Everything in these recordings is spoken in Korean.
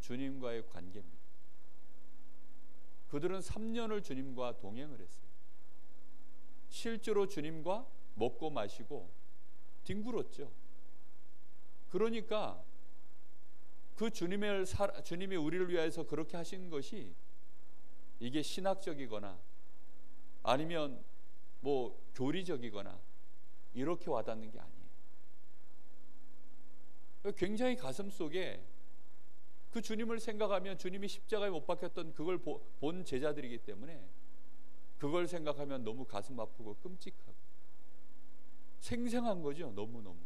주님과의 관계입니다. 그들은 3년을 주님과 동행을 했어요. 실제로 주님과 먹고 마시고 뒹굴었죠. 그러니까 그 주님이 우리를 위해서 그렇게 하신 것이 이게 신학적이거나 아니면 뭐 교리적이거나 이렇게 와닿는 게 아니에요. 굉장히 가슴 속에 그 주님을 생각하면 주님이 십자가에 못 박혔던 그걸 본 제자들이기 때문에 그걸 생각하면 너무 가슴 아프고 끔찍하고 생생한 거죠. 너무너무.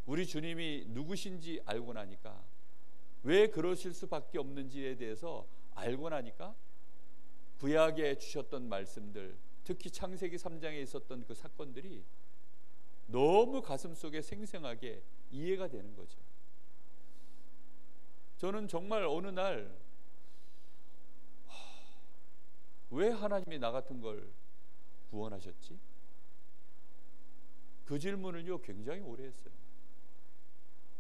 우리 주님이 누구신지 알고 나니까, 왜 그러실 수밖에 없는지에 대해서 알고 나니까 구약에 주셨던 말씀들, 특히 창세기 3장에 있었던 그 사건들이 너무 가슴 속에 생생하게 이해가 되는 거죠. 저는 정말 어느 날 왜 하나님이 나 같은 걸 구원하셨지? 그 질문을요 굉장히 오래 했어요.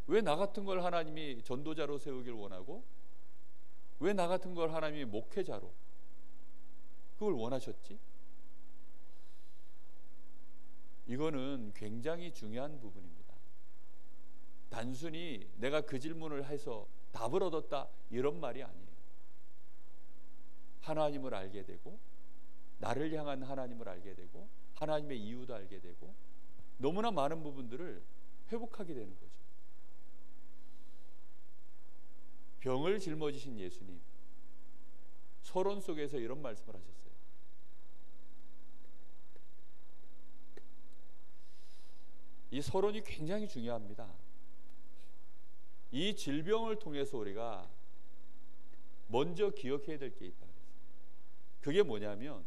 왜 나 같은 걸 하나님이 전도자로 세우길 원하고, 왜 나 같은 걸 하나님이 목회자로 그걸 원하셨지? 이거는 굉장히 중요한 부분입니다. 단순히 내가 그 질문을 해서 답을 얻었다 이런 말이 아니에요. 하나님을 알게 되고, 나를 향한 하나님을 알게 되고, 하나님의 이유도 알게 되고, 너무나 많은 부분들을 회복하게 되는 거죠. 병을 짊어지신 예수님, 서론 속에서 이런 말씀을 하셨어요. 이 서론이 굉장히 중요합니다. 이 질병을 통해서 우리가 먼저 기억해야 될 게 있다 그랬어요. 그게 뭐냐면,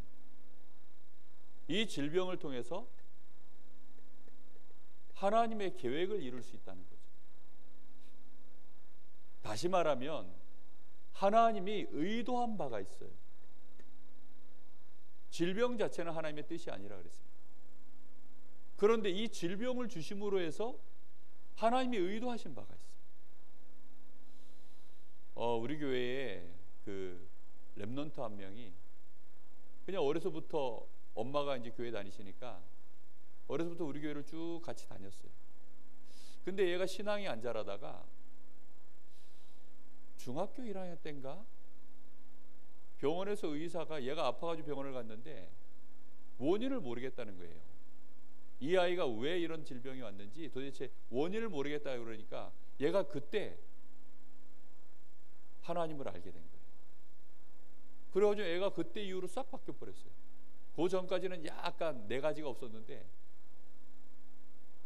이 질병을 통해서 하나님의 계획을 이룰 수 있다는 거죠. 다시 말하면 하나님이 의도한 바가 있어요. 질병 자체는 하나님의 뜻이 아니라 그랬어요. 그런데 이 질병을 주심으로 해서 하나님이 의도하신 바가 있어요. 우리 교회에 그 렘넌트 한 명이 그냥 어려서부터, 엄마가 이제 교회 다니시니까 어려서부터 우리 교회를 쭉 같이 다녔어요. 근데 얘가 신앙이 안 자라다가 중학교 1학년 때인가 병원에서 의사가, 얘가 아파가지고 병원을 갔는데 원인을 모르겠다는 거예요. 이 아이가 왜 이런 질병이 왔는지 도대체 원인을 모르겠다 그러니까 얘가 그때 하나님을 알게 된 거예요. 그래가지고 애가 그때 이후로 싹 바뀌어 버렸어요. 그 전까지는 약간 네 가지가 없었는데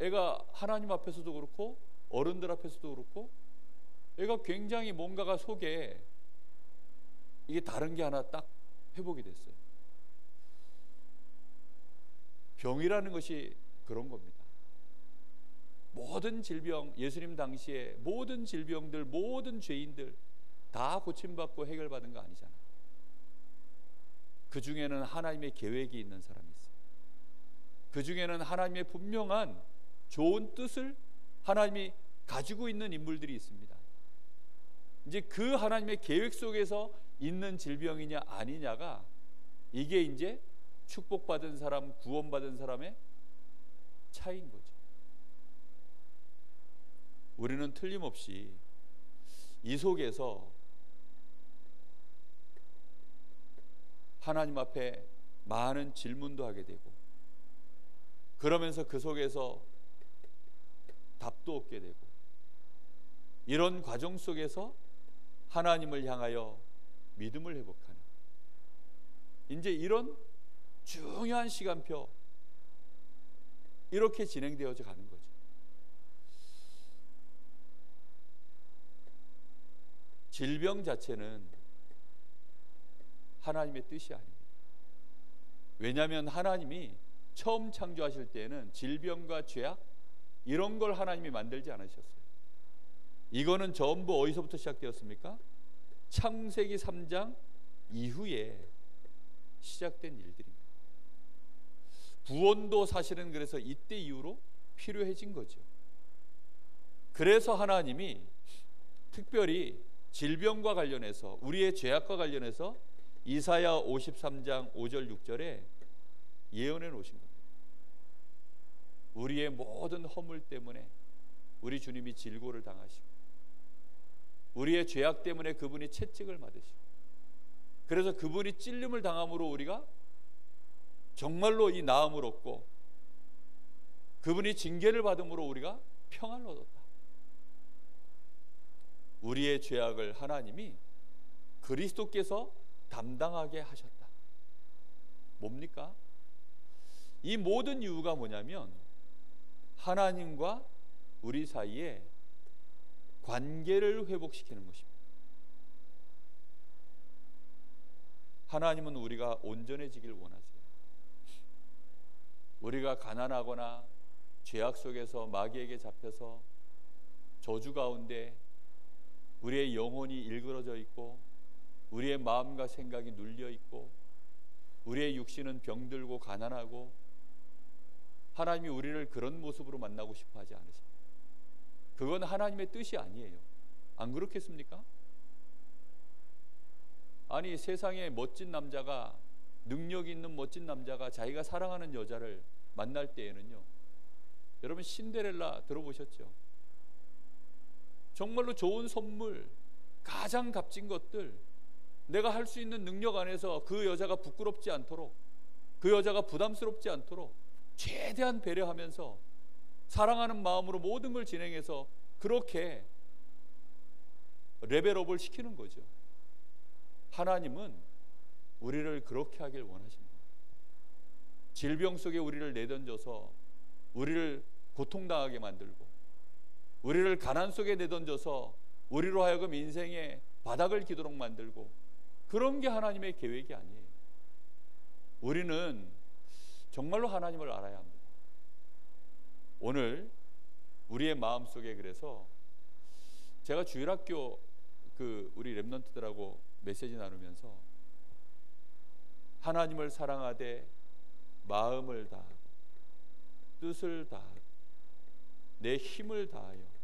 애가 하나님 앞에서도 그렇고 어른들 앞에서도 그렇고 애가 굉장히 뭔가가 속에 이게 다른 게 하나 딱 회복이 됐어요. 병이라는 것이 그런 겁니다. 모든 질병, 예수님 당시에 모든 질병들, 모든 죄인들 다 고침받고 해결받은 거 아니잖아요. 그 중에는 하나님의 계획이 있는 사람이 있어요. 그 중에는 하나님의 분명한 좋은 뜻을 하나님이 가지고 있는 인물들이 있습니다. 이제 그 하나님의 계획 속에서 있는 질병이냐 아니냐가, 이게 이제 축복받은 사람, 구원받은 사람의 차이인 거죠. 우리는 틀림없이 이 속에서 하나님 앞에 많은 질문도 하게 되고, 그러면서 그 속에서 답도 얻게 되고, 이런 과정 속에서 하나님을 향하여 믿음을 회복하는, 이제 이런 중요한 시간표, 이렇게 진행되어져 가는 거죠. 질병 자체는 하나님의 뜻이 아닙니다. 왜냐하면 하나님이 처음 창조하실 때에는 질병과 죄악 이런 걸 하나님이 만들지 않으셨어요. 이거는 전부 어디서부터 시작되었습니까? 창세기 3장 이후에 시작된 일들입니다. 구원도 사실은 그래서 이때 이후로 필요해진 거죠. 그래서 하나님이 특별히 질병과 관련해서, 우리의 죄악과 관련해서 이사야 53장 5절 6절에 예언해 놓으신 겁니다. 우리의 모든 허물 때문에 우리 주님이 질고를 당하시고, 우리의 죄악 때문에 그분이 채찍을 맞으시고, 그래서 그분이 찔림을 당함으로 우리가 정말로 이 나음을 얻고, 그분이 징계를 받음으로 우리가 평안을 얻었다. 우리의 죄악을 하나님이 그리스도께서 담당하게 하셨다. 뭡니까? 이 모든 이유가 뭐냐면 하나님과 우리 사이에 관계를 회복시키는 것입니다. 하나님은 우리가 온전해지길 원하세요. 우리가 가난하거나 죄악 속에서 마귀에게 잡혀서 저주 가운데 우리의 영혼이 일그러져 있고, 우리의 마음과 생각이 눌려 있고, 우리의 육신은 병들고 가난하고, 하나님이 우리를 그런 모습으로 만나고 싶어 하지 않으십니다. 그건 하나님의 뜻이 아니에요. 안 그렇겠습니까? 아니, 세상에 멋진 남자가, 능력 있는 멋진 남자가 자기가 사랑하는 여자를 만날 때에는요, 여러분 신데렐라 들어보셨죠? 정말로 좋은 선물, 가장 값진 것들, 내가 할 수 있는 능력 안에서 그 여자가 부끄럽지 않도록, 그 여자가 부담스럽지 않도록 최대한 배려하면서 사랑하는 마음으로 모든 걸 진행해서 그렇게 레벨업을 시키는 거죠. 하나님은 우리를 그렇게 하길 원하십니다. 질병 속에 우리를 내던져서 우리를 고통당하게 만들고, 우리를 가난 속에 내던져서 우리로 하여금 인생의 바닥을 기도록 만들고, 그런 게 하나님의 계획이 아니에요. 우리는 정말로 하나님을 알아야 합니다. 오늘 우리의 마음속에, 그래서 제가 주일학교 우리 랩런트들하고 메시지 나누면서 하나님을 사랑하되 마음을 다하고 뜻을 다하고 내 힘을 다하여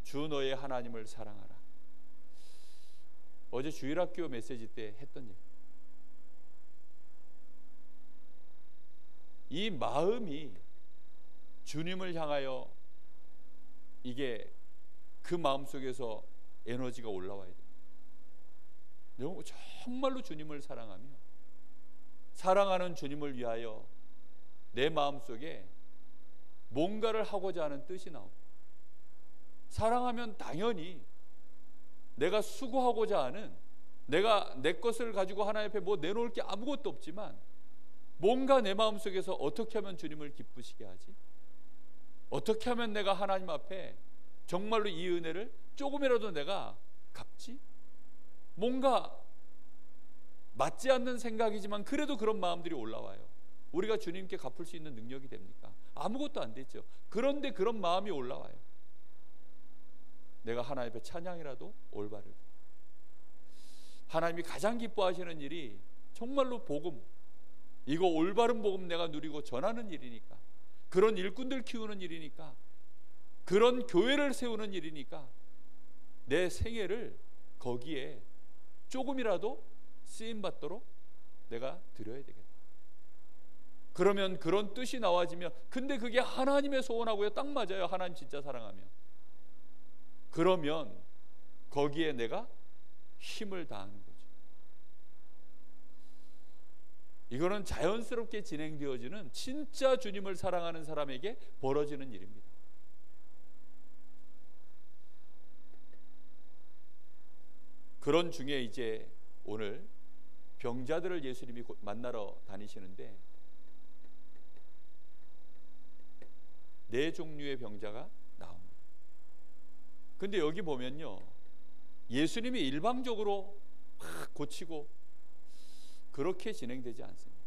주 너의 하나님을 사랑하라. 어제 주일학교 메시지 때 했던 얘기. 이 마음이 주님을 향하여, 이게 그 마음 속에서 에너지가 올라와야 돼요. 정말로 주님을 사랑하며, 사랑하는 주님을 위하여 내 마음 속에 뭔가를 하고자 하는 뜻이 나옵니다. 사랑하면 당연히 내가 수고하고자 하는, 내가 내 것을 가지고 하나님 앞에 뭐 내놓을 게 아무것도 없지만, 뭔가 내 마음속에서 어떻게 하면 주님을 기쁘시게 하지? 어떻게 하면 내가 하나님 앞에 정말로 이 은혜를 조금이라도 내가 갚지? 뭔가 맞지 않는 생각이지만 그래도 그런 마음들이 올라와요. 우리가 주님께 갚을 수 있는 능력이 됩니까? 아무것도 안 되죠. 그런데 그런 마음이 올라와요. 내가 하나님 앞에 찬양이라도 올바르게. 하나님이 가장 기뻐하시는 일이 정말로 복음, 이거 올바른 복음 내가 누리고 전하는 일이니까, 그런 일꾼들 키우는 일이니까, 그런 교회를 세우는 일이니까 내 생애를 거기에 조금이라도 쓰임받도록 내가 드려야 되겠다. 그러면 그런 뜻이 나와지면, 근데 그게 하나님의 소원하고요 딱 맞아요. 하나님 진짜 사랑하면. 그러면 거기에 내가 힘을 다하는 거죠. 이거는 자연스럽게 진행되어지는, 진짜 주님을 사랑하는 사람에게 벌어지는 일입니다. 그런 중에 이제 오늘 병자들을 예수님이 만나러 다니시는데, 네 종류의 병자가 나옵니다. 근데 여기 보면요, 예수님이 일방적으로 막 고치고 그렇게 진행되지 않습니다.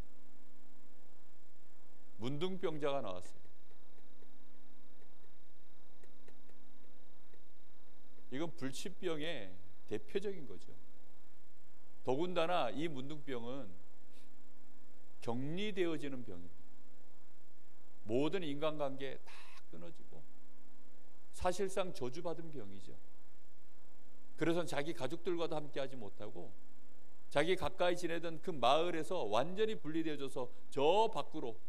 문둥병자가 나왔어요. 이건 불치병의 대표적인 거죠. 더군다나 이 문둥병은 격리되어지는 병입니다. 모든 인간관계 다 끊어지고 사실상 저주받은 병이죠. 그래서 자기 가족들과도 함께 하지 못하고 자기 가까이 지내던 그 마을에서 완전히 분리되어져서 저 밖으로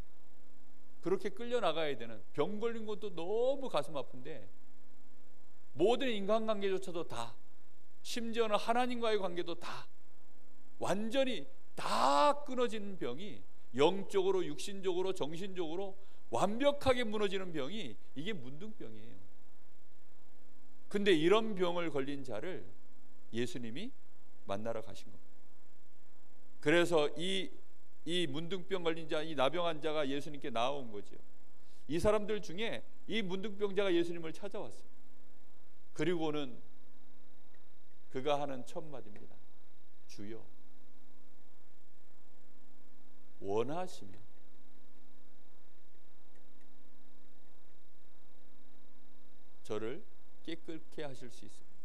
그렇게 끌려나가야 되는, 병 걸린 것도 너무 가슴 아픈데 모든 인간관계조차도 다, 심지어는 하나님과의 관계도 다 완전히 다 끊어지는 병이, 영적으로 육신적으로 정신적으로 완벽하게 무너지는 병이 이게 문둥병이에요. 근데 이런 병을 걸린 자를 예수님이 만나러 가신 겁니다. 그래서 이 문둥병 걸린 자, 이 나병한 자가 예수님께 나온 거죠. 이 사람들 중에 이 문둥병자가 예수님을 찾아왔어요. 그리고는 그가 하는 첫 마디입니다. 주여, 원하시면 저를 깨끗게 하실 수 있습니다.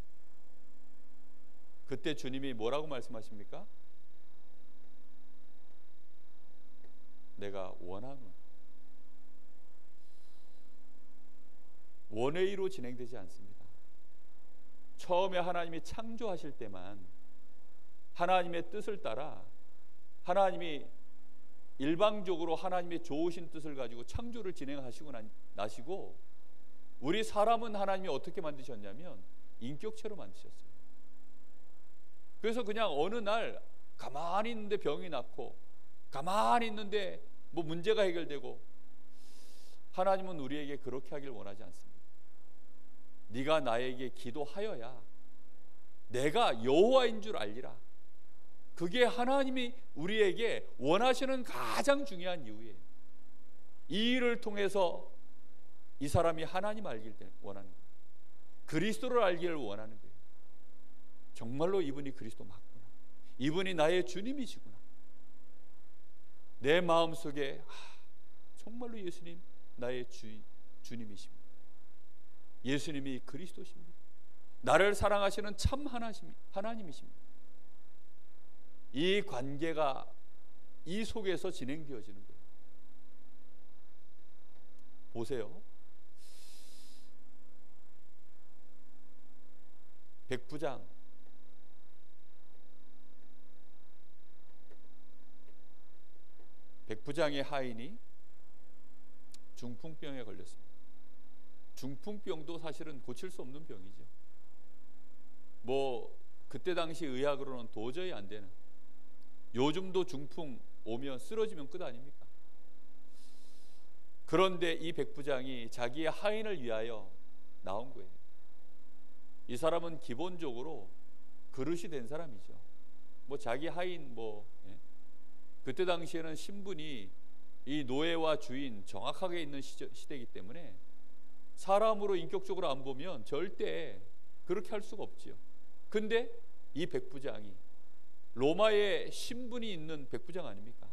그때 주님이 뭐라고 말씀하십니까? 내가 원하면. 원웨이로 진행되지 않습니다. 처음에 하나님이 창조하실 때만 하나님의 뜻을 따라, 하나님이 일방적으로 하나님의 좋으신 뜻을 가지고 창조를 진행하시고 나시고, 우리 사람은 하나님이 어떻게 만드셨냐면 인격체로 만드셨어요. 그래서 그냥 어느 날 가만히 있는데 병이 낫고, 가만히 있는데 뭐 문제가 해결되고, 하나님은 우리에게 그렇게 하길 원하지 않습니다. 네가 나에게 기도하여야 내가 여호와인 줄 알리라. 그게 하나님이 우리에게 원하시는 가장 중요한 이유예요. 이 일을 통해서 이 사람이 하나님 알기를 원하는 거예요. 그리스도를 알기를 원하는 거예요. 정말로 이분이 그리스도 맞구나, 이분이 나의 주님이시구나. 내 마음속에 정말로 예수님 나의 주님이십니다. 예수님이 그리스도십니다. 나를 사랑하시는 참 하나님이십니다. 이 관계가 이 속에서 진행되어지는 거예요. 보세요. 백부장의 하인이 중풍병에 걸렸습니다. 중풍병도 사실은 고칠 수 없는 병이죠. 뭐 그때 당시 의학으로는 도저히 안 되는, 요즘도 중풍 오면 쓰러지면 끝 아닙니까? 그런데 이 백부장이 자기의 하인을 위하여 나온 거예요. 이 사람은 기본적으로 그릇이 된 사람이죠. 뭐 자기 하인 그때 당시에는 신분이 이 노예와 주인 정확하게 있는 시대이기 때문에 사람으로 인격적으로 안 보면 절대 그렇게 할 수가 없지요. 근데 이 백부장이 로마의 신분이 있는 백부장 아닙니까?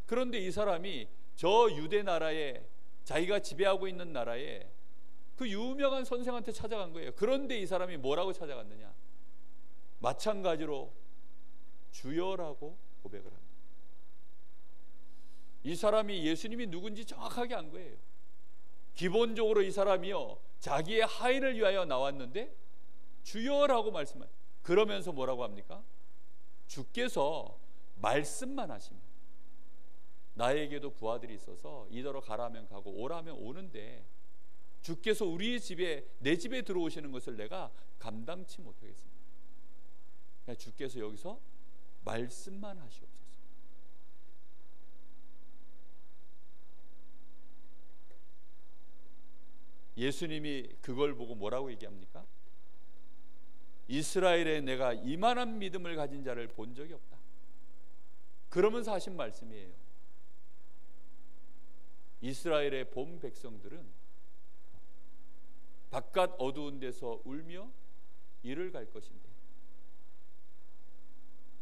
그런데 이 사람이 저 유대 나라에, 자기가 지배하고 있는 나라에 그 유명한 선생한테 찾아간 거예요. 그런데 이 사람이 뭐라고 찾아갔느냐? 마찬가지로 주여라고 고백을 합니다. 이 사람이 예수님이 누군지 정확하게 안 거예요. 기본적으로 이 사람이요, 자기의 하인을 위하여 나왔는데 주여라고 말씀해요. 그러면서 뭐라고 합니까? 주께서 말씀만 하시면 나에게도 부하들이 있어서 이더러 가라면 가고 오라면 오는데 주께서 우리 집에, 내 집에 들어오시는 것을 내가 감당치 못하겠습니다. 주께서 여기서 말씀만 하시옵소서. 예수님이 그걸 보고 뭐라고 얘기합니까? 이스라엘에 내가 이만한 믿음을 가진 자를 본 적이 없다. 그러면서 하신 말씀이에요. 이스라엘의 본 백성들은 바깥 어두운 데서 울며 이를 갈 것인데,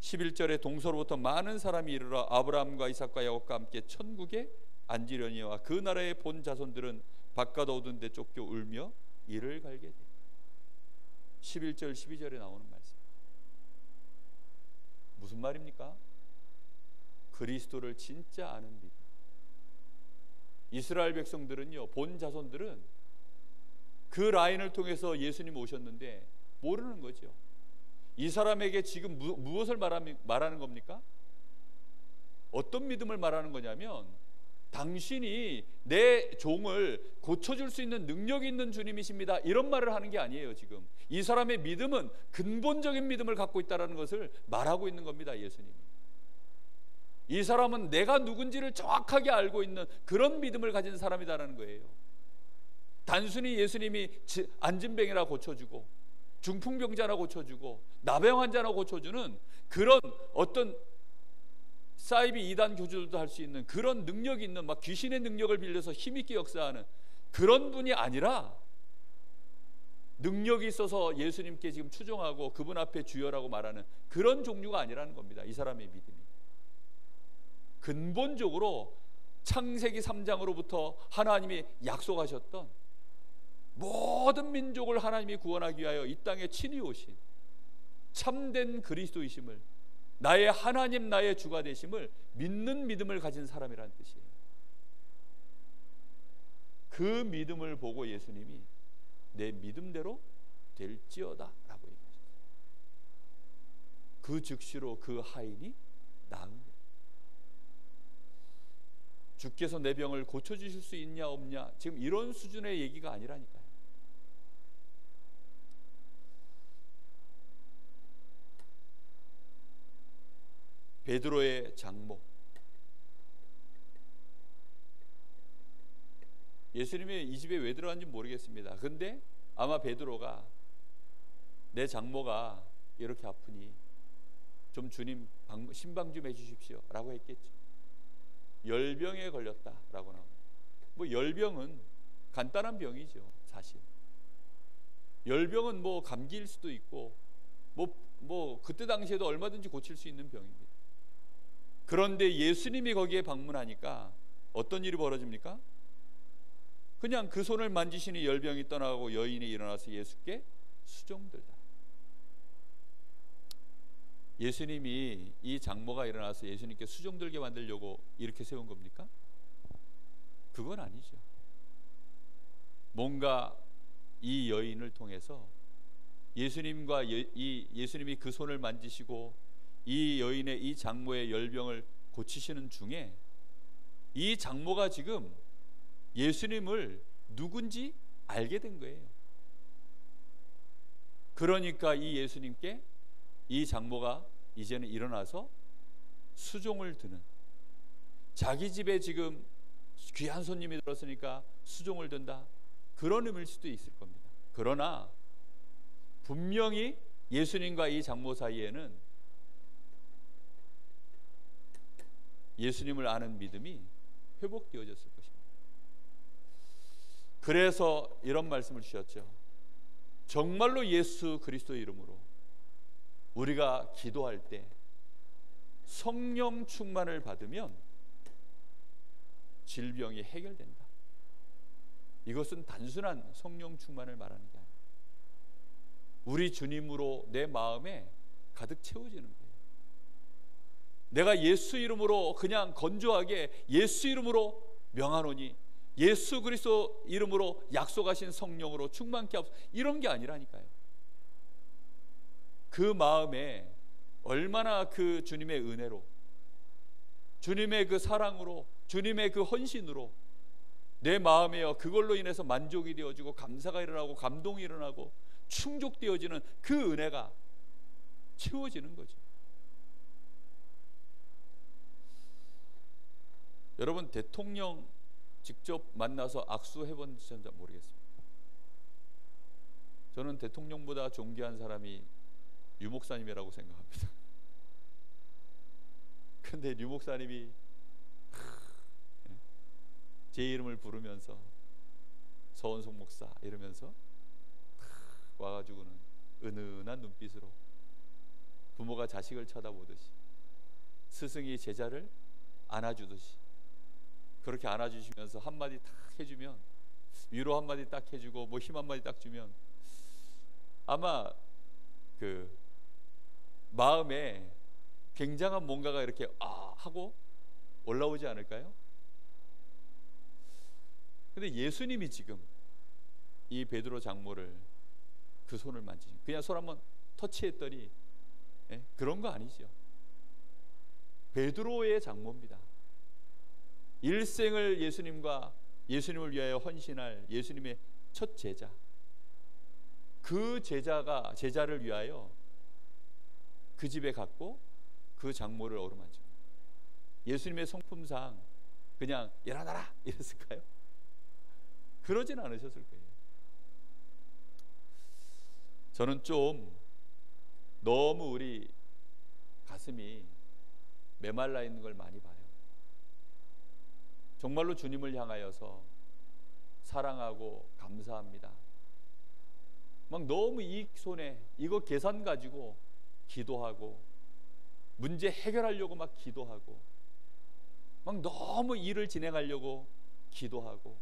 11절에 동서로부터 많은 사람이 이르러 아브라함과 이삭과 야곱과 함께 천국에 앉으려니와 그 나라의 본 자손들은 바깥 어두운 데 쫓겨 울며 이를 갈게 돼. 11절 12절에 나오는 말씀. 무슨 말입니까? 그리스도를 진짜 아는 믿음. 이스라엘 백성들은요, 본 자손들은 그 라인을 통해서 예수님 오셨는데 모르는 거죠. 이 사람에게 지금 무엇을 말하는 겁니까? 어떤 믿음을 말하는 거냐면, 당신이 내 종을 고쳐줄 수 있는 능력이 있는 주님이십니다, 이런 말을 하는 게 아니에요. 지금 이 사람의 믿음은 근본적인 믿음을 갖고 있다는 것을 말하고 있는 겁니다. 예수님이. 이 사람은 내가 누군지를 정확하게 알고 있는 그런 믿음을 가진 사람이다라는 거예요. 단순히 예수님이 안진병이나 고쳐주고 중풍병자나 고쳐주고 나병 환자나 고쳐주는 그런 어떤 사이비 이단 교주들도 할 수 있는 그런 능력이 있는, 막 귀신의 능력을 빌려서 힘있게 역사하는 그런 분이 아니라, 능력이 있어서 예수님께 지금 추종하고 그분 앞에 주여라고 말하는 그런 종류가 아니라는 겁니다. 이 사람의 믿음이 근본적으로 창세기 3장으로부터 하나님이 약속하셨던 모든 민족을 하나님이 구원하기 위하여 이 땅에 친히 오신 참된 그리스도이심을, 나의 하나님, 나의 주가 되심을 믿는 믿음을 가진 사람이라는 뜻이에요. 그 믿음을 보고 예수님이 내 믿음대로 될지어다 라고 얘기하셨어요. 그 즉시로 그 하인이 나은 거예요. 주께서 내 병을 고쳐주실 수 있냐 없냐, 지금 이런 수준의 얘기가 아니라니까요. 베드로의 장모, 예수님이 이 집에 왜 들어갔는지 모르겠습니다. 근데 아마 베드로가 내 장모가 이렇게 아프니 좀 주님 신방 좀 해주십시오 라고 했겠죠. 열병에 걸렸다 라고 나옵니다. 뭐 열병은 간단한 병이죠. 사실 열병은 뭐 감기일 수도 있고 뭐 그때 당시에도 얼마든지 고칠 수 있는 병입니다. 그런데 예수님이 거기에 방문하니까 어떤 일이 벌어집니까? 그냥 그 손을 만지시니 열병이 떠나가고 여인이 일어나서 예수께 수종들다. 예수님이 이 장모가 일어나서 예수님께 수종들게 만들려고 이렇게 세운 겁니까? 그건 아니죠. 뭔가 이 여인을 통해서 예수님과 예수님이 그 손을 만지시고 이 여인의, 이 장모의 열병을 고치시는 중에 이 장모가 지금 예수님을 누군지 알게 된 거예요. 그러니까 이 예수님께 이 장모가 이제는 일어나서 수종을 드는, 자기 집에 지금 귀한 손님이 들었으니까 수종을 든다, 그런 의미일 수도 있을 겁니다. 그러나 분명히 예수님과 이 장모 사이에는 예수님을 아는 믿음이 회복되어졌을 것입니다. 그래서 이런 말씀을 주셨죠. 정말로 예수 그리스도의 이름으로 우리가 기도할 때 성령 충만을 받으면 질병이 해결된다. 이것은 단순한 성령 충만을 말하는 게 아니에요. 우리 주님으로 내 마음에 가득 채워지는 거예요. 내가 예수 이름으로 그냥 건조하게 예수 이름으로 명하노니 예수 그리스도 이름으로 약속하신 성령으로 충만케 하옵소서, 이런 게 아니라니까요. 그 마음에 얼마나 그 주님의 은혜로, 주님의 그 사랑으로, 주님의 그 헌신으로 내 마음에요 그걸로 인해서 만족이 되어지고 감사가 일어나고 감동이 일어나고 충족되어지는 그 은혜가 채워지는 거죠. 여러분, 대통령 직접 만나서 악수해본지 모르겠습니다. 저는 대통령보다 존귀한 사람이 유 목사님이라고 생각합니다. 근데 유 목사님이 제 이름을 부르면서 서원석 목사 이러면서 와가지고는 은은한 눈빛으로 부모가 자식을 쳐다보듯이, 스승이 제자를 안아주듯이 그렇게 안아주시면서 한마디 딱 해주면, 위로 한마디 딱 해주고 뭐 힘 한마디 딱 주면 아마 그 마음에 굉장한 뭔가가 이렇게 하고 올라오지 않을까요? 근데 예수님이 지금 이 베드로 장모를 그 손을 만지신, 그냥 손 한번 터치했더니 그런 거 아니죠. 베드로의 장모입니다. 일생을 예수님을 위하여 헌신할 예수님의 첫 제자. 그 제자를 위하여 그 집에 갔고 그 장모를 어루만진 거예요. 예수님의 성품상 그냥 일어나라 이랬을까요? 그러진 않으셨을 거예요. 저는 좀 너무 우리 가슴이 메말라 있는 걸 많이 봐요. 정말로 주님을 향하여서 사랑하고 감사합니다. 막 너무 이 손에 이거 계산 가지고 기도하고 문제 해결하려고 막 기도하고 막 너무 일을 진행하려고 기도하고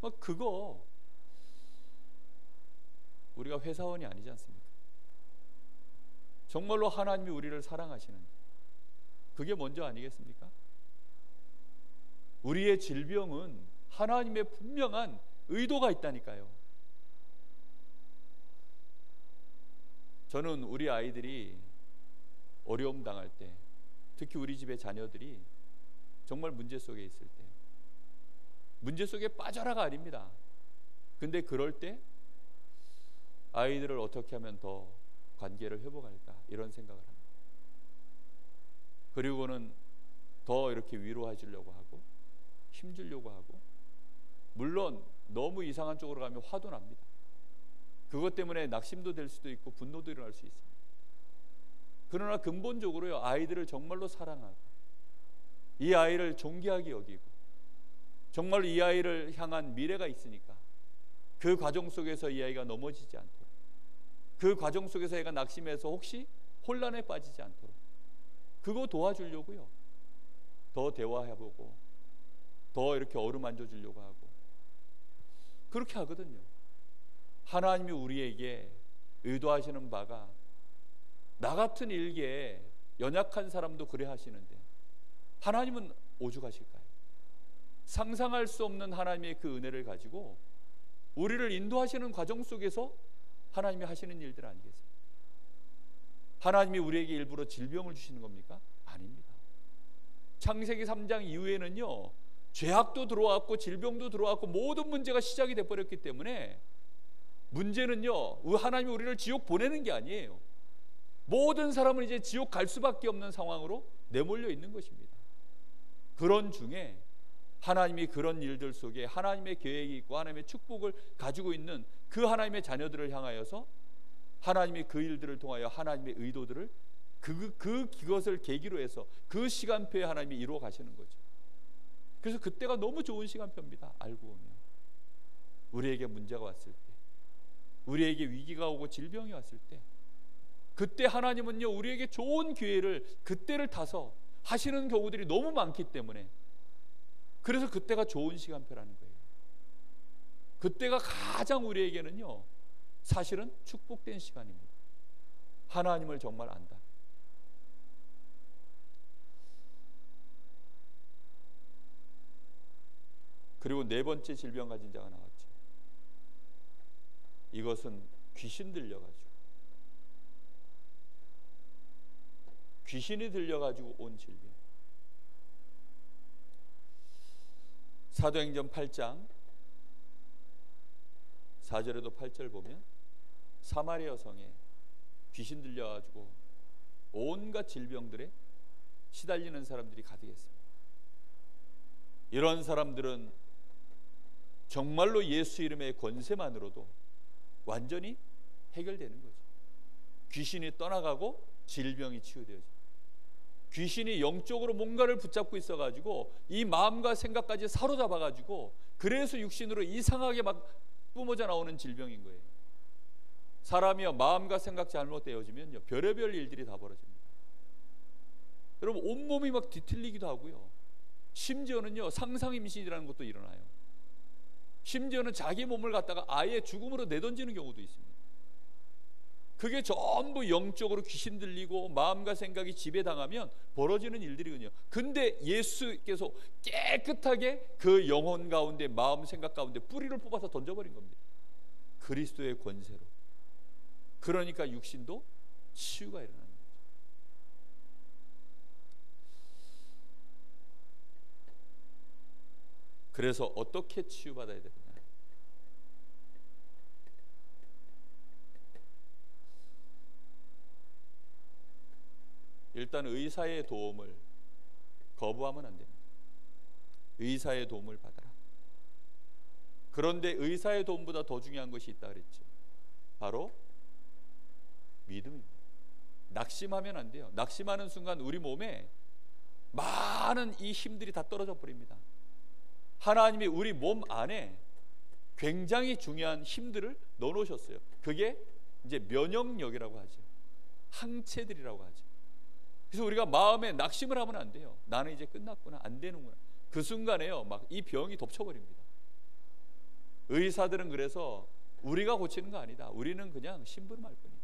막 그거 우리가 회사원이 아니지 않습니까? 정말로 하나님이 우리를 사랑하시는데 그게 먼저 아니겠습니까? 우리의 질병은 하나님의 분명한 의도가 있다니까요. 저는 우리 아이들이 어려움 당할 때, 특히 우리 집의 자녀들이 정말 문제 속에 있을 때, 문제 속에 빠져라가 아닙니다. 근데 그럴 때 아이들을 어떻게 하면 더 관계를 회복할까 이런 생각을 합니다. 그리고는 더 이렇게 위로해 주려고 하고 힘주려고 하고, 물론 너무 이상한 쪽으로 가면 화도 납니다. 그것 때문에 낙심도 될 수도 있고 분노도 일어날 수 있습니다. 그러나 근본적으로요, 아이들을 정말로 사랑하고 이 아이를 존귀하게 여기고 정말로 이 아이를 향한 미래가 있으니까 그 과정 속에서 이 아이가 넘어지지 않도록, 그 과정 속에서 애가 낙심해서 혹시 혼란에 빠지지 않도록 그거 도와주려고요, 더 대화해보고 더 이렇게 어루만져 주려고 하고 그렇게 하거든요. 하나님이 우리에게 의도하시는 바가 나 같은 일개에 연약한 사람도 그래 하시는데 하나님은 오죽하실까요? 상상할 수 없는 하나님의 그 은혜를 가지고 우리를 인도하시는 과정 속에서 하나님이 하시는 일들 아니겠습니까? 하나님이 우리에게 일부러 질병을 주시는 겁니까? 아닙니다. 창세기 3장 이후에는요, 죄악도 들어왔고 질병도 들어왔고 모든 문제가 시작이 돼버렸기 때문에 문제는요, 하나님이 우리를 지옥 보내는 게 아니에요. 모든 사람은 이제 지옥 갈 수밖에 없는 상황으로 내몰려 있는 것입니다. 그런 중에 하나님이 그런 일들 속에 하나님의 계획이 있고 하나님의 축복을 가지고 있는 그 하나님의 자녀들을 향하여서 하나님이 그 일들을 통하여 하나님의 의도들을 그것을 계기로 해서 그 시간표에 하나님이 이루어 가시는 거죠. 그래서 그때가 너무 좋은 시간표입니다. 알고 보면 우리에게 문제가 왔을 때, 우리에게 위기가 오고 질병이 왔을 때, 그때 하나님은요 우리에게 좋은 기회를 그때를 타서 하시는 경우들이 너무 많기 때문에, 그래서 그때가 좋은 시간표라는 거예요. 그때가 가장 우리에게는요 사실은 축복된 시간입니다. 하나님을 정말 안다. 그리고 네 번째 질병 가진 자가 나왔죠. 이것은 귀신이 들려가지고 온 질병. 사도행전 8장 4절에도 8절 보면 사마리아 성에 귀신 들려가지고 온갖 질병들에 시달리는 사람들이 가득했습니다. 이런 사람들은 정말로 예수 이름의 권세만으로도 완전히 해결되는 거죠. 귀신이 떠나가고 질병이 치유되어집니다. 귀신이 영적으로 뭔가를 붙잡고 있어가지고 이 마음과 생각까지 사로잡아가지고 그래서 육신으로 이상하게 막 뿜어져 나오는 질병인 거예요. 사람이요 마음과 생각 잘못되어지면요 별의별 일들이 다 벌어집니다. 여러분 온몸이 막 뒤틀리기도 하고요, 심지어는요 상상임신이라는 것도 일어나요. 심지어는 자기 몸을 갖다가 아예 죽음으로 내던지는 경우도 있습니다. 그게 전부 영적으로 귀신 들리고 마음과 생각이 지배당하면 벌어지는 일들이거든요. 근데 예수께서 깨끗하게 그 영혼 가운데 마음 생각 가운데 뿌리를 뽑아서 던져버린 겁니다. 그리스도의 권세로. 그러니까 육신도 치유가 일어나는 거죠. 그래서 어떻게 치유받아야 되느냐? 일단 의사의 도움을 거부하면 안 됩니다. 의사의 도움을 받아라. 그런데 의사의 도움보다 더 중요한 것이 있다 그랬죠. 바로 믿음입니다. 낙심하면 안 돼요. 낙심하는 순간 우리 몸에 많은 이 힘들이 다 떨어져 버립니다. 하나님이 우리 몸 안에 굉장히 중요한 힘들을 넣어놓으셨어요. 그게 이제 면역력이라고 하죠. 항체들이라고 하죠. 그래서 우리가 마음에 낙심을 하면 안 돼요. 나는 이제 끝났구나, 안 되는구나. 그 순간에요, 막 이 병이 덮쳐버립니다. 의사들은 그래서 우리가 고치는 거 아니다. 우리는 그냥 심부름할 뿐이다.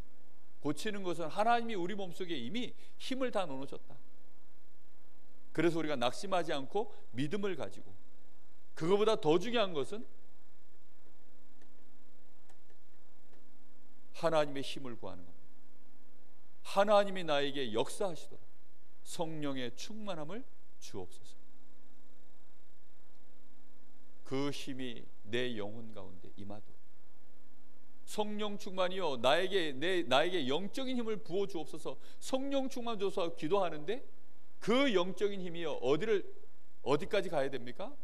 고치는 것은 하나님이 우리 몸속에 이미 힘을 다 넣어놓으셨다. 그래서 우리가 낙심하지 않고 믿음을 가지고, 그거보다 더 중요한 것은 하나님의 힘을 구하는 겁니다. 하나님이 나에게 역사하시도록 성령의 충만함을 주옵소서. 그 힘이 내 영혼 가운데 임하도록. 성령 충만이요, 나에게 영적인 힘을 부어 주옵소서. 성령 충만 줘서 기도하는데 그 영적인 힘이요, 어디까지 가야 됩니까?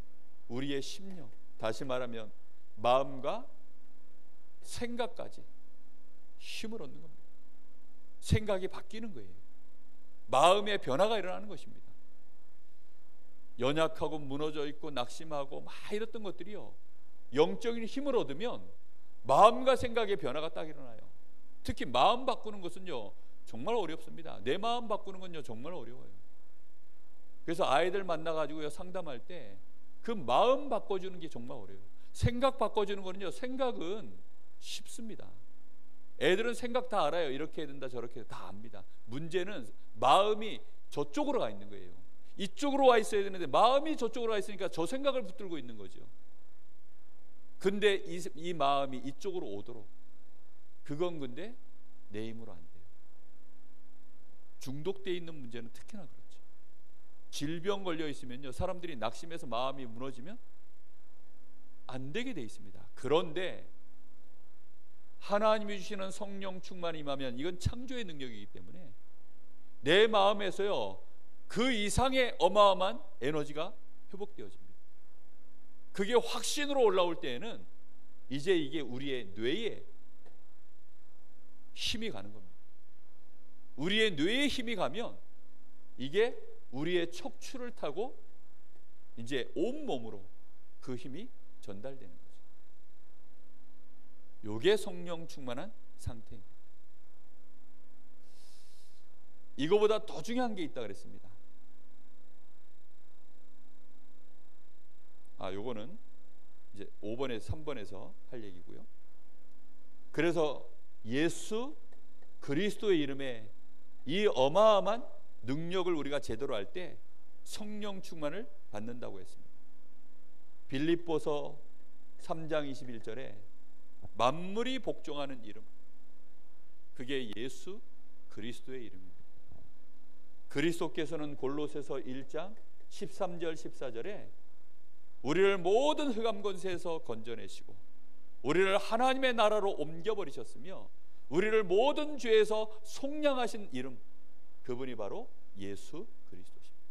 우리의 심령, 다시 말하면 마음과 생각까지 힘을 얻는 겁니다. 생각이 바뀌는 거예요. 마음의 변화가 일어나는 것입니다. 연약하고 무너져 있고 낙심하고 막 이랬던 것들이요, 영적인 힘을 얻으면 마음과 생각의 변화가 딱 일어나요. 특히 마음 바꾸는 것은요 정말 어렵습니다. 내 마음 바꾸는 건요 정말 어려워요. 그래서 아이들 만나가지고 상담할 때 그 마음 바꿔주는 게 정말 어려워요. 생각 바꿔주는 거는요, 생각은 쉽습니다. 애들은 생각 다 알아요. 이렇게 해야 된다, 저렇게 해야 된다, 다 압니다. 문제는 마음이 저쪽으로 가 있는 거예요. 이쪽으로 와 있어야 되는데 마음이 저쪽으로 와 있으니까 저 생각을 붙들고 있는 거죠. 근데 이 마음이 이쪽으로 오도록, 그건 근데 내 힘으로 안 돼요. 중독되어 있는 문제는 특히나 그렇죠. 질병 걸려 있으면요, 사람들이 낙심해서 마음이 무너지면 안 되게 돼 있습니다. 그런데 하나님이 주시는 성령 충만이 임하면 이건 창조의 능력이기 때문에 내 마음에서요 그 이상의 어마어마한 에너지가 회복되어집니다. 그게 확신으로 올라올 때에는 이제 이게 우리의 뇌에 힘이 가는 겁니다. 우리의 뇌에 힘이 가면 이게 우리의 척추를 타고 이제 온몸으로 그 힘이 전달되는 거죠. 요게 성령 충만한 상태입니다. 이거보다 더 중요한 게 있다 그랬습니다. 요거는 이제 5번에서 3번에서 할 얘기고요. 그래서 예수 그리스도의 이름에 이 어마어마한 능력을 우리가 제대로 할 때 성령 충만을 받는다고 했습니다. 빌립보서 3장 21절에 만물이 복종하는 이름, 그게 예수 그리스도의 이름입니다. 그리스도께서는 골로새서 1장 13절 14절에 우리를 모든 흑암 권세에서 건져내시고 우리를 하나님의 나라로 옮겨버리셨으며 우리를 모든 죄에서 속량하신 이름, 그분이 바로 예수 그리스도십니다.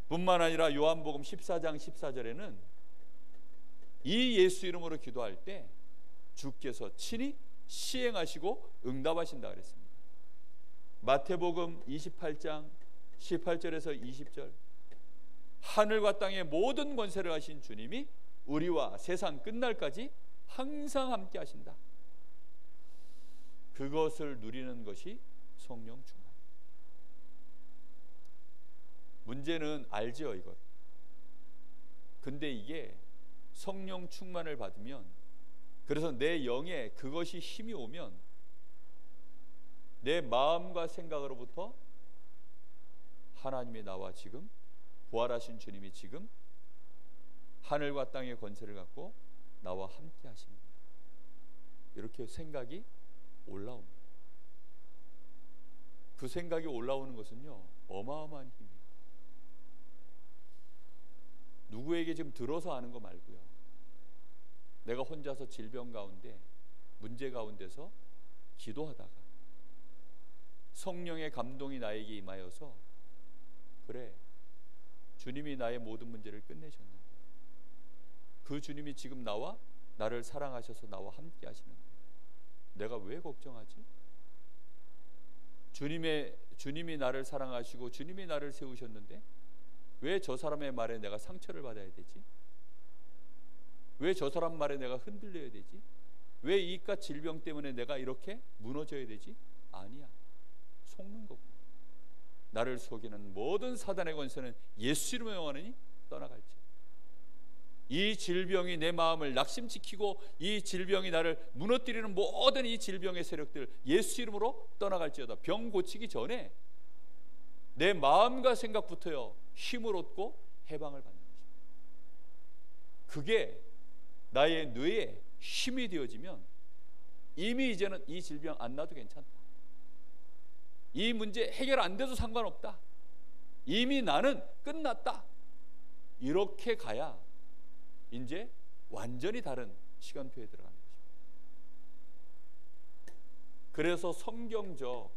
뿐만 아니라 요한복음 14장 14절에는 이 예수 이름으로 기도할 때 주께서 친히 시행하시고 응답하신다 그랬습니다. 마태복음 28장 18절에서 20절, 하늘과 땅의 모든 권세를 하신 주님이 우리와 세상 끝날까지 항상 함께 하신다. 그것을 누리는 것이 성령 충만. 문제는 알죠, 이걸. 근데 이게 성령 충만을 받으면, 그래서 내 영에 그것이 힘이 오면 내 마음과 생각으로부터 하나님이 나와 지금 부활하신 주님이 지금 하늘과 땅의 권세를 갖고 나와 함께 하십니다. 이렇게 생각이 올라옵니다. 그 생각이 올라오는 것은요, 어마어마한 힘이에요. 누구에게 지금 들어서 하는 거 말고요, 내가 혼자서 질병 가운데, 문제 가운데서 기도하다가 성령의 감동이 나에게 임하여서, 그래, 주님이 나의 모든 문제를 끝내셨는데 그 주님이 지금 나를 사랑하셔서 나와 함께 하시는데 내가 왜 걱정하지? 주님이 나를 사랑하시고 주님이 나를 세우셨는데 왜 저 사람의 말에 내가 상처를 받아야 되지? 왜 저 사람 말에 내가 흔들려야 되지? 왜 이깟 질병 때문에 내가 이렇게 무너져야 되지? 아니야, 속는 거구나. 나를 속이는 모든 사단의 권세는 예수 이름으로 명하노니 떠나갈지. 이 질병이 내 마음을 낙심시키고 이 질병이 나를 무너뜨리는 모든 이 질병의 세력들 예수 이름으로 떠나갈지어다. 병 고치기 전에 내 마음과 생각부터요, 힘을 얻고 해방을 받는 것입니다. 그게 나의 뇌에 힘이 되어지면 이미 이제는 이 질병 안 나도 괜찮다, 이 문제 해결 안 돼도 상관없다, 이미 나는 끝났다, 이렇게 가야 이제 완전히 다른 시간표에 들어가는 것입니다. 그래서 성경적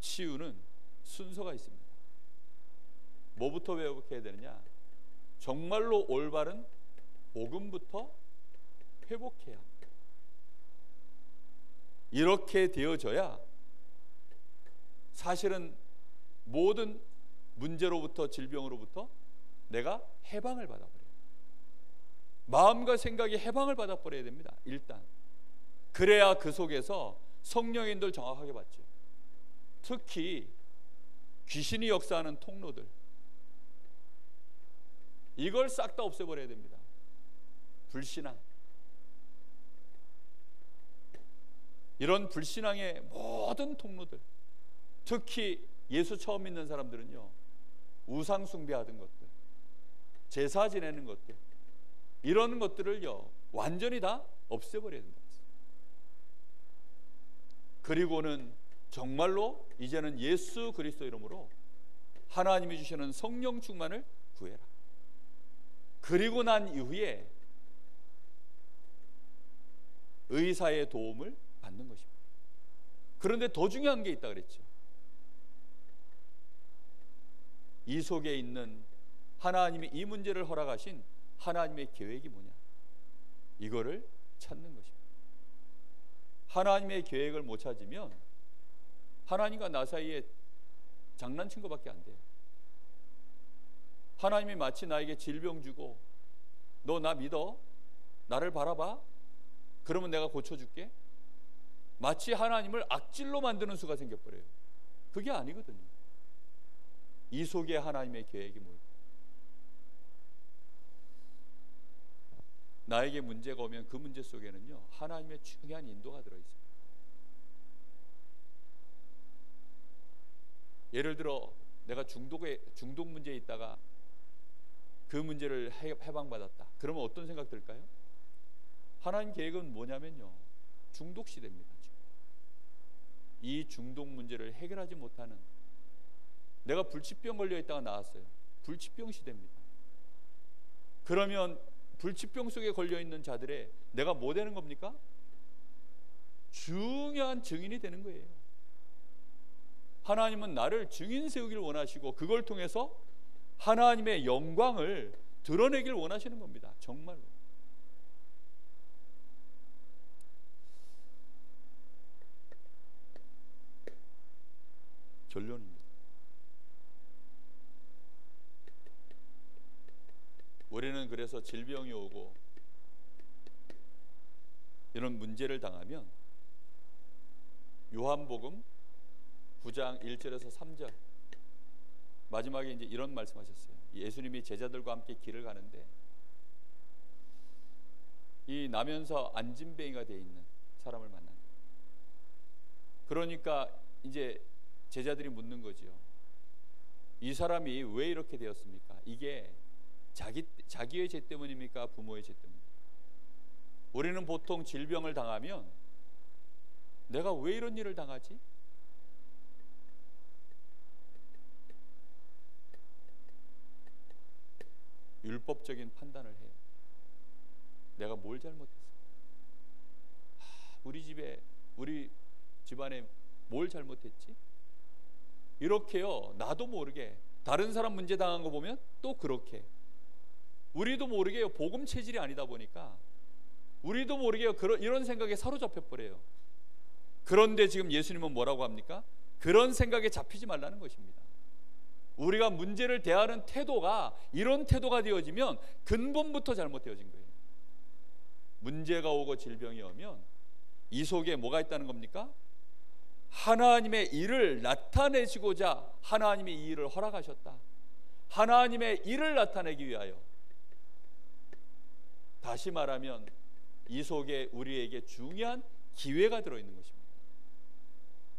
치유는 순서가 있습니다. 뭐부터 회복해야 되느냐? 정말로 올바른 복음부터 회복해야 합니다. 이렇게 되어져야 사실은 모든 문제로부터, 질병으로부터 내가 해방을 받아버려요. 마음과 생각이 해방을 받아버려야 됩니다. 일단 그래야 그 속에서 성령의 인도를 정확하게 받죠. 특히 귀신이 역사하는 통로들, 이걸 싹 다 없애버려야 됩니다. 불신앙, 이런 불신앙의 모든 통로들, 특히 예수 처음 믿는 사람들은요, 우상 숭배하던 것들, 제사 지내는 것들, 이런 것들을요 완전히 다 없애버려야 된다. 그리고는 정말로 이제는 예수 그리스도 이름으로 하나님이 주시는 성령 충만을 구해라. 그리고 난 이후에 의사의 도움을 받는 것입니다. 그런데 더 중요한 게 있다 그랬죠. 이 속에 있는 하나님이 이 문제를 허락하신 하나님의 계획이 뭐냐, 이거를 찾는 것입니다. 하나님의 계획을 못 찾으면 하나님과 나 사이에 장난친 것밖에 안 돼요. 하나님이 마치 나에게 질병 주고 너 나 믿어? 나를 바라봐? 그러면 내가 고쳐줄게? 마치 하나님을 악질로 만드는 수가 생겨버려요. 그게 아니거든요. 이 속에 하나님의 계획이 뭘까? 나에게 문제가 오면 그 문제 속에는요 하나님의 중요한 인도가 들어있어요. 예를 들어 내가 중독 문제에 있다가 그 문제를 해방받았다. 그러면 어떤 생각 들까요? 하나님 계획은 뭐냐면요, 중독 시대입니다. 지금. 이 중독 문제를 해결하지 못하는, 내가 불치병 걸려 있다가 나왔어요. 불치병 시대입니다. 그러면 불치병 속에 걸려 있는 자들의 내가 뭐 되는 겁니까? 중요한 증인이 되는 거예요. 하나님은 나를 증인 세우기를 원하시고 그걸 통해서 하나님의 영광을 드러내길 원하시는 겁니다. 정말로. 결론입니다. 우리는 그래서 질병이 오고 이런 문제를 당하면 요한복음 9장 1절에서 3절 마지막에 이제 이런 말씀하셨어요. 예수님이 제자들과 함께 길을 가는데 이 나면서 안진뱅이가 되어 있는 사람을 만난 거예요. 그러니까 이제 제자들이 묻는 거지요. 이 사람이 왜 이렇게 되었습니까? 이게 자기의 죄 때문입니까? 부모의 죄 때문입니까? 우리는 보통 질병을 당하면 내가 왜 이런 일을 당하지? 율법적인 판단을 해요. 내가 뭘 잘못했어? 우리 집안에 뭘 잘못했지? 이렇게요. 나도 모르게 다른 사람 문제 당한 거 보면 또 그렇게, 우리도 모르게 복음 체질이 아니다 보니까 우리도 모르게 이런 생각에 사로잡혀 버려요. 그런데 지금 예수님은 뭐라고 합니까? 그런 생각에 잡히지 말라는 것입니다. 우리가 문제를 대하는 태도가 이런 태도가 되어지면 근본부터 잘못되어진 거예요. 문제가 오고 질병이 오면 이 속에 뭐가 있다는 겁니까? 하나님의 일을 나타내시고자 하나님이 이 일을 허락하셨다. 하나님의 일을 나타내기 위하여. 다시 말하면 이 속에 우리에게 중요한 기회가 들어있는 것입니다.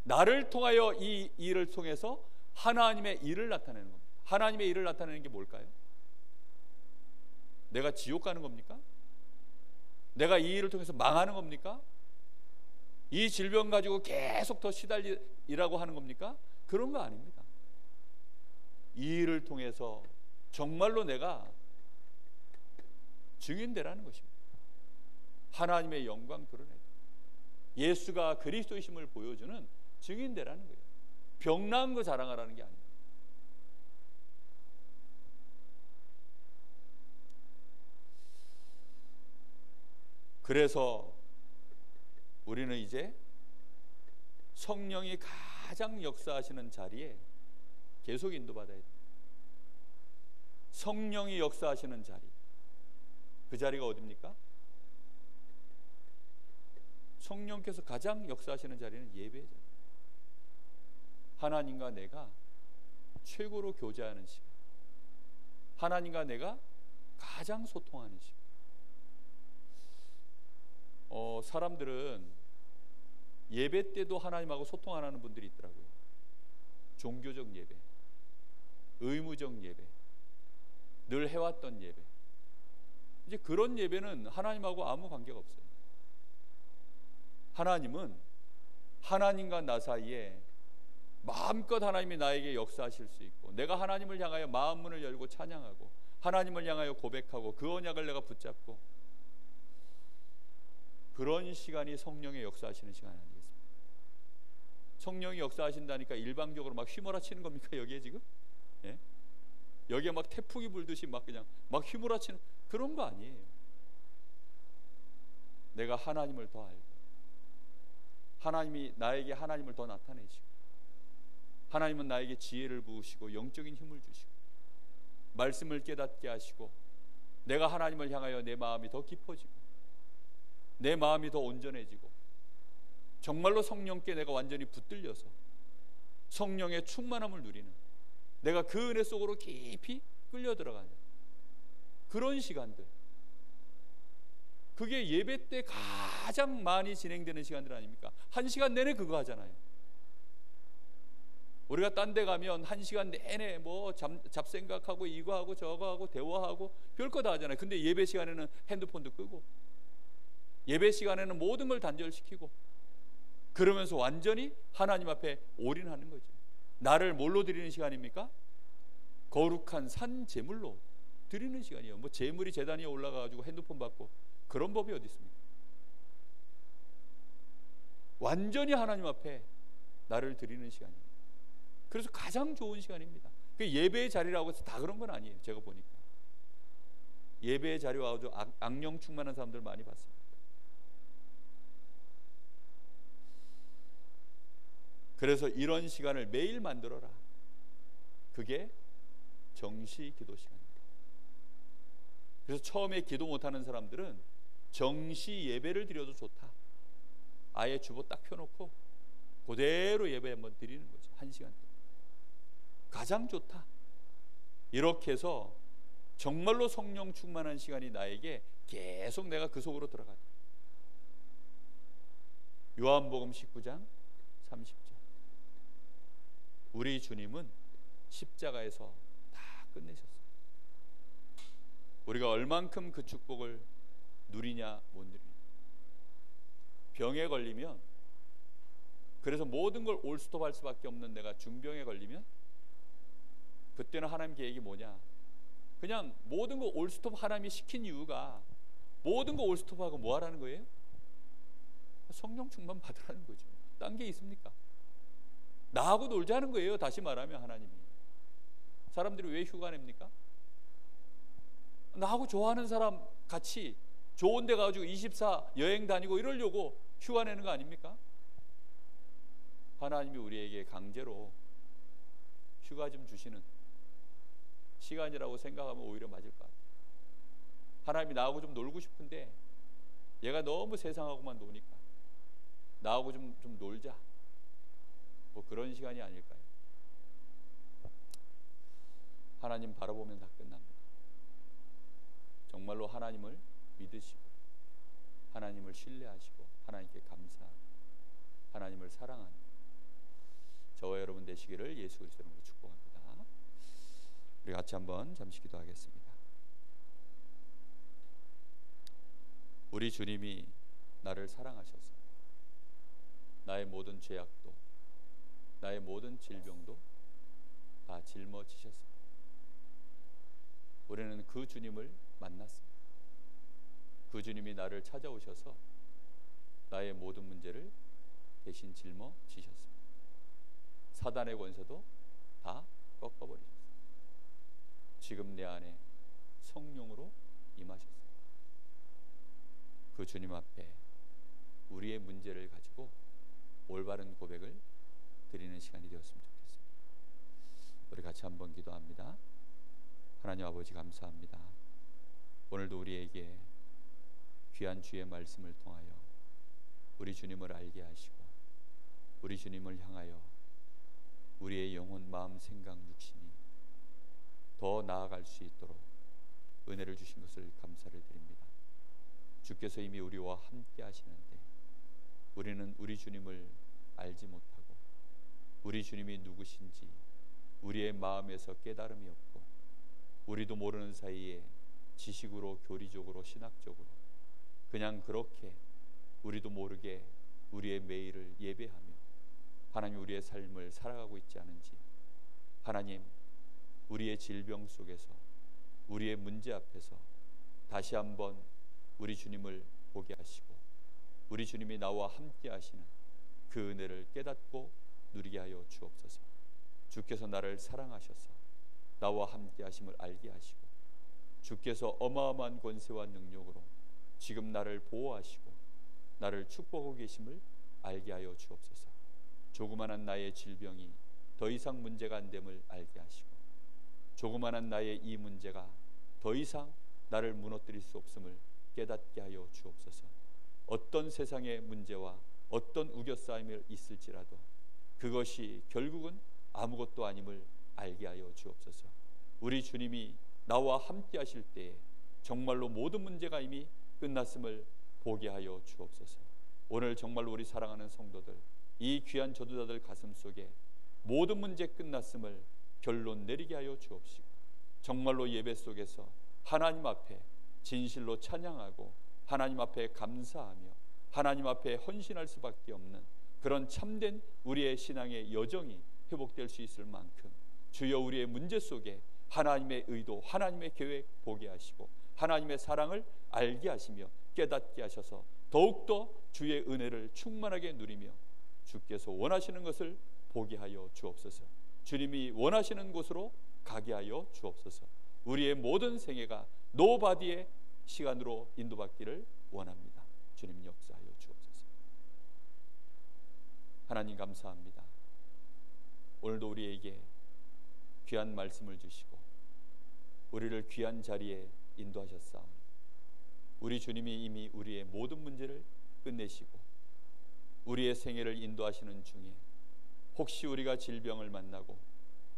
나를 통하여 이 일을 통해서 하나님의 일을 나타내는 겁니다. 하나님의 일을 나타내는 게 뭘까요? 내가 지옥 가는 겁니까? 내가 이 일을 통해서 망하는 겁니까? 이 질병 가지고 계속 더 시달리라고 하는 겁니까? 그런 거 아닙니다. 이 일을 통해서 정말로 내가 증인되라는 것입니다. 하나님의 영광 드러내고 예수가 그리스도이심을 보여주는 증인되라는 거예요. 병 나은 거 자랑하라는 게 아닙니다. 그래서 우리는 이제 성령이 가장 역사하시는 자리에 계속 인도받아야 돼요. 성령이 역사하시는 자리, 그 자리가 어디입니까? 성령께서 가장 역사하시는 자리는 예배의 자리. 하나님과 내가 최고로 교제하는 시간, 하나님과 내가 가장 소통하는 시간. 사람들은 예배 때도 하나님하고 소통 안 하는 분들이 있더라고요. 종교적 예배, 의무적 예배, 늘 해왔던 예배. 이제 그런 예배는 하나님하고 아무 관계가 없어요. 하나님은 하나님과 나 사이에 마음껏 하나님이 나에게 역사하실 수 있고, 내가 하나님을 향하여 마음 문을 열고 찬양하고 하나님을 향하여 고백하고 그 언약을 내가 붙잡고, 그런 시간이 성령의 역사하시는 시간 아니겠습니까? 성령이 역사하신다니까 일방적으로 막 휘몰아치는 겁니까? 여기에 지금? 예? 여기에 막 태풍이 불듯이 막 그냥 막 휘몰아치는 그런 거 아니에요. 내가 하나님을 더 알고, 하나님이 나에게 하나님을 더 나타내시고, 하나님은 나에게 지혜를 부으시고 영적인 힘을 주시고 말씀을 깨닫게 하시고, 내가 하나님을 향하여 내 마음이 더 깊어지고 내 마음이 더 온전해지고, 정말로 성령께 내가 완전히 붙들려서 성령의 충만함을 누리는, 내가 그 은혜 속으로 깊이 끌려 들어가는 그런 시간들, 그게 예배 때 가장 많이 진행되는 시간들 아닙니까? 1시간 내내 그거 하잖아요. 우리가 딴 데 가면 1시간 내내 뭐 잡생각하고 이거 하고 저거 하고 대화하고 별거 다 하잖아요. 근데 예배 시간에는 핸드폰도 끄고, 예배 시간에는 모든 걸 단절시키고, 그러면서 완전히 하나님 앞에 올인하는 거죠. 나를 뭘로 드리는 시간입니까? 거룩한 산 제물로 드리는 시간이에요. 뭐 제물이 제단 위에 올라가가지고 핸드폰 받고 그런 법이 어디 있습니까? 완전히 하나님 앞에 나를 드리는 시간이에요. 그래서 가장 좋은 시간입니다. 그 예배의 자리라고 해서 다 그런 건 아니에요. 제가 보니까 예배의 자리와 아주 악령 충만한 사람들 많이 봤습니다. 그래서 이런 시간을 매일 만들어라. 그게 정시 기도 시간입니다. 그래서 처음에 기도 못하는 사람들은 정시 예배를 드려도 좋다. 아예 주보 딱 펴놓고 그대로 예배 한번 드리는 거죠. 1시간 동안 가장 좋다. 이렇게 해서 정말로 성령 충만한 시간이 나에게 계속 내가 그 속으로 들어가요. 요한복음 19장 30절, 우리 주님은 십자가에서 다 끝내셨어요. 우리가 얼만큼 그 축복을 누리냐 못 누리냐. 병에 걸리면, 그래서 모든 걸 올스톱할 수밖에 없는 내가 중병에 걸리면, 그때는 하나님 계획이 뭐냐? 그냥 모든 거 올스톱 하나님이 시킨 이유가 모든 거 올스톱하고 뭐 하라는 거예요? 성령 충만 받으라는 거죠. 딴 게 있습니까? 나하고 놀자는 거예요. 다시 말하면 하나님이. 사람들이 왜 휴가 냅니까? 나하고 좋아하는 사람 같이 좋은 데 가가지고 24 여행 다니고 이러려고 휴가 내는 거 아닙니까? 하나님이 우리에게 강제로 휴가 좀 주시는 시간이라고 생각하면 오히려 맞을 것 같아요. 하나님이 나하고 좀 놀고 싶은데 얘가 너무 세상하고만 노니까 나하고 좀 놀자, 뭐 그런 시간이 아닐까요? 하나님 바라보면 다 끝납니다. 정말로 하나님을 믿으시고 하나님을 신뢰하시고 하나님께 감사하고 하나님을 사랑하는 저와 여러분 되시기를 예수 그리스도 이름으로 축복합니다. 우리 같이 한번 잠시 기도하겠습니다. 우리 주님이 나를 사랑하셔서 나의 모든 죄악도 나의 모든 질병도 다 짊어지셨습니다. 우리는 그 주님을 만났습니다. 그 주님이 나를 찾아오셔서 나의 모든 문제를 대신 짊어지셨습니다. 사단의 권세도 다 꺾어버리셨습니다. 지금 내 안에 성령으로 임하셨습니다. 그 주님 앞에 우리의 문제를 가지고 올바른 고백을 드리는 시간이 되었으면 좋겠습니다. 우리 같이 한번 기도합니다. 하나님 아버지 감사합니다. 오늘도 우리에게 귀한 주의 말씀을 통하여 우리 주님을 알게 하시고 우리 주님을 향하여 우리의 영혼, 마음, 생각, 육신이 더 나아갈 수 있도록 은혜를 주신 것을 감사를 드립니다. 주께서 이미 우리와 함께 하시는데 우리는 우리 주님을 알지 못하고 우리 주님이 누구신지 우리의 마음에서 깨달음이 없고 우리도 모르는 사이에 지식으로, 교리적으로, 신학적으로 그냥 그렇게 우리도 모르게 우리의 매일을 예배하며 하나님 우리의 삶을 살아가고 있지 않은지, 하나님 우리의 질병 속에서 우리의 문제 앞에서 다시 한번 우리 주님을 보게 하시고 우리 주님이 나와 함께 하시는 그 은혜를 깨닫고 누리게 하여 주옵소서. 주께서 나를 사랑하셔서 나와 함께 하심을 알게 하시고 주께서 어마어마한 권세와 능력으로 지금 나를 보호하시고 나를 축복하고 계심을 알게 하여 주옵소서. 조그마한 나의 질병이 더 이상 문제가 안 됨을 알게 하시고 조그마한 나의 이 문제가 더 이상 나를 무너뜨릴 수 없음을 깨닫게 하여 주옵소서. 어떤 세상의 문제와 어떤 우겨싸임이 있을지라도 그것이 결국은 아무것도 아님을 알게 하여 주옵소서. 우리 주님이 나와 함께 하실 때에 정말로 모든 문제가 이미 끝났음을 보게 하여 주옵소서. 오늘 정말로 우리 사랑하는 성도들, 이 귀한 저도자들 가슴 속에 모든 문제 끝났음을 결론 내리게 하여 주옵시고 정말로 예배 속에서 하나님 앞에 진실로 찬양하고 하나님 앞에 감사하며 하나님 앞에 헌신할 수밖에 없는 그런 참된 우리의 신앙의 여정이 회복될 수 있을 만큼 주여 우리의 문제 속에 하나님의 의도, 하나님의 계획 보게 하시고 하나님의 사랑을 알게 하시며 깨닫게 하셔서 더욱더 주의 은혜를 충만하게 누리며 주께서 원하시는 것을 보게 하여 주옵소서. 주님이 원하시는 곳으로 가게 하여 주옵소서. 우리의 모든 생애가 노바디의 시간으로 인도받기를 원합니다. 주님 역사하여 주옵소서. 하나님 감사합니다. 오늘도 우리에게 귀한 말씀을 주시고 우리를 귀한 자리에 인도하셨사오니 우리 주님이 이미 우리의 모든 문제를 끝내시고 우리의 생애를 인도하시는 중에 혹시 우리가 질병을 만나고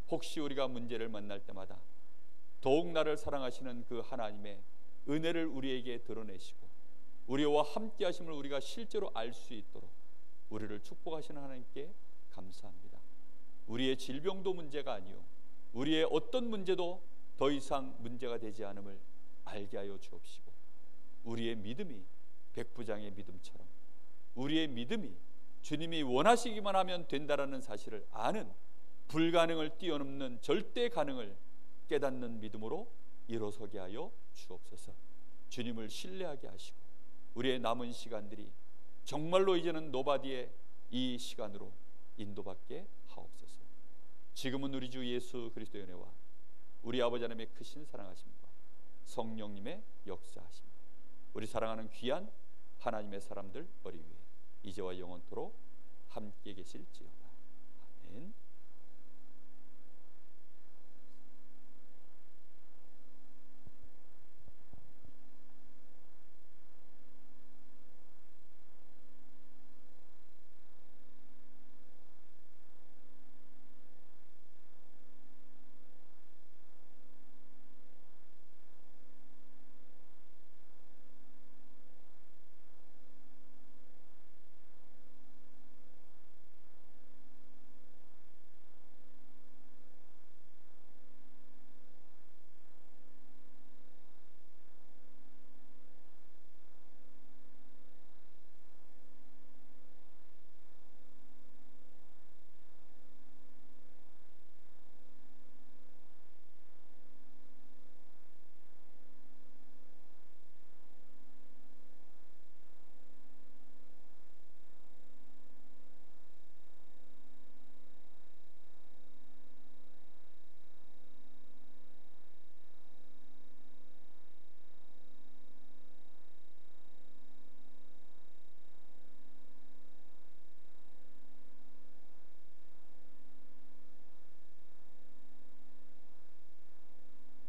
혹시 우리가 문제를 만날 때마다 더욱 나를 사랑하시는 그 하나님의 은혜를 우리에게 드러내시고 우리와 함께 하심을 우리가 실제로 알 수 있도록 우리를 축복하시는 하나님께 감사합니다. 우리의 질병도 문제가 아니요 우리의 어떤 문제도 더 이상 문제가 되지 않음을 알게 하여 주옵시고 우리의 믿음이 백부장의 믿음처럼 우리의 믿음이 주님이 원하시기만 하면 된다라는 사실을 아는, 불가능을 뛰어넘는 절대 가능을 깨닫는 믿음으로 일어서게 하여 주옵소서. 주님을 신뢰하게 하시고 우리의 남은 시간들이 정말로 이제는 노바디의 이 시간으로 인도받게 하옵소서. 지금은 우리 주 예수 그리스도의 은혜와 우리 아버지 하나님의 크신 사랑하심과 성령님의 역사하심, 우리 사랑하는 귀한 하나님의 사람들 머리 위에 이제와 영원토록 함께 계실지어다. 아멘.